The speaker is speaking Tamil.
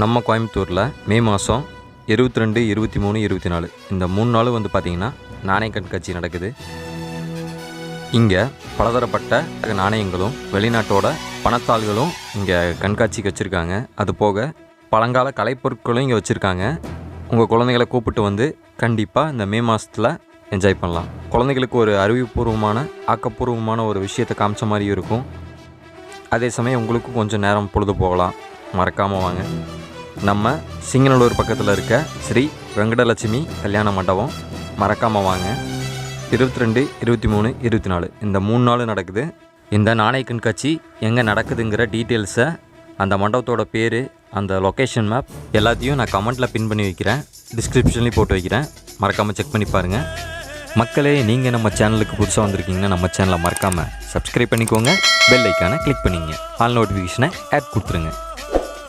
நம்ம கோயம்புத்தூரில் மே மாதம் 22, 23, 24 இந்த 3 நாளும் வந்து பார்த்திங்கன்னா நாணய கண்காட்சி நடக்குது. இங்கே பலதரப்பட்ட நாணயங்களும் வெளிநாட்டோட பணத்தாள்களும் இங்கே கண்காட்சிக்கு வச்சுருக்காங்க. அது போக பழங்கால கலைப்பொருட்களும் இங்கே வச்சுருக்காங்க. உங்கள் குழந்தைகளை கூப்பிட்டு வந்து கண்டிப்பாக இந்த மே மாதத்தில் என்ஜாய் பண்ணலாம். குழந்தைகளுக்கு ஒரு அறிவுபூர்வமான ஆக்கப்பூர்வமான ஒரு விஷயத்தை காமிச்ச மாதிரியும் இருக்கும். அதே சமயம் உங்களுக்கும் கொஞ்சம் நேரம் பொழுது போகலாம். மறக்காமல் வாங்க. நம்ம சிங்கநல்லூர் பக்கத்தில் இருக்க ஸ்ரீ வெங்கடலட்சுமி கல்யாண மண்டபம், மறக்காமல் வாங்க. 22, 23, 24 இந்த 3 நாள் நடக்குது. இந்த நாணய கண்காட்சி எங்கே நடக்குதுங்கிற டீட்டெயில்ஸை, அந்த மண்டபத்தோட பேர், அந்த லொக்கேஷன் மேப் எல்லாத்தையும் நான் கமெண்ட்டில் பின் பண்ணி வைக்கிறேன், டிஸ்கிரிப்ஷன்லேயும் போட்டு வைக்கிறேன். மறக்காமல் செக் பண்ணி பாருங்கள். மக்களே, நீங்கள் நம்ம சேனலுக்கு புதுசாக வந்திருக்கீங்கன்னா நம்ம சேனலை மறக்காமல் சப்ஸ்கிரைப் பண்ணிக்கோங்க. பெல் ஐக்கானை கிளிக் பண்ணிங்க. ஆல் நோட்டிஃபிகேஷனை ஆட் கொடுத்துருங்க.